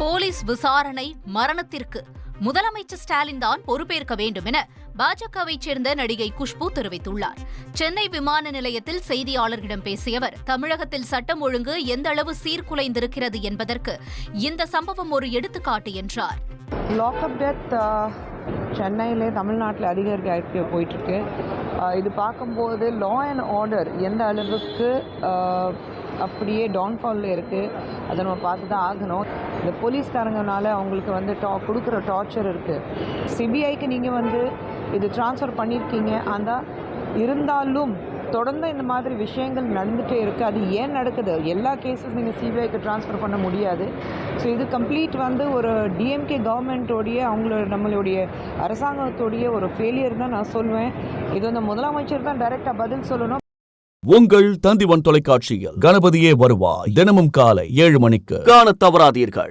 Police விசாரணை மரணத்திற்கு முதலமைச்சர் ஸ்டாலின் தான் பொறுப்பேற்க வேண்டும் என பாஜகவைச் சேர்ந்த நடிகை குஷ்பு தெரிவித்துள்ளார். சென்னை விமான நிலையத்தில் செய்தியாளர்களிடம் பேசிய அவர், தமிழகத்தில் சட்டம் ஒழுங்கு எந்த அளவு சீர்குலைந்திருக்கிறது என்பதற்கு இந்த சம்பவம் ஒரு எடுத்துக்காட்டு என்றார். லாக்அப் டெத் சென்னையிலே தமிழ்நாட்டில் அதிகரிக்க போயிட்டுருக்கு. இது பார்க்கும்போது லா அண்ட் ஆர்டர் எந்த அளவுக்கு அப்படியே டவுன்ஃபாலில் இருக்குது, அதை நம்ம பார்த்து தான் ஆகணும். இந்த போலீஸ்காரங்கனால அவங்களுக்கு கொடுக்குற டார்ச்சர் இருக்குது. சிபிஐக்கு நீங்கள் இது ட்ரான்ஸ்ஃபர் பண்ணியிருக்கீங்க, ஆனால் இருந்தாலும் தொடர்ந்து இந்த மாதிரி விஷயங்கள் நடந்துகிட்டே இருக்குது. அது ஏன் நடக்குது? எல்லா கேஸஸ் நீங்கள் சிபிஐக்கு ட்ரான்ஸ்ஃபர் பண்ண முடியாது. ஸோ இது கம்ப்ளீட் ஒரு டிஎம்கே கவர்மெண்ட்டோடைய நம்மளுடைய அரசாங்கத்தோடைய ஒரு ஃபெயிலியர் தான் நான் சொல்வேன். இது முதலமைச்சர் தான் டைரெக்டாக பதில் சொல்லணும். உங்கள் தந்திவன் தொலைக்காட்சியில் கணபதியே வருவாய் தினமும் காலை 7 மணிக்கு காணத் தவறாதீர்கள்.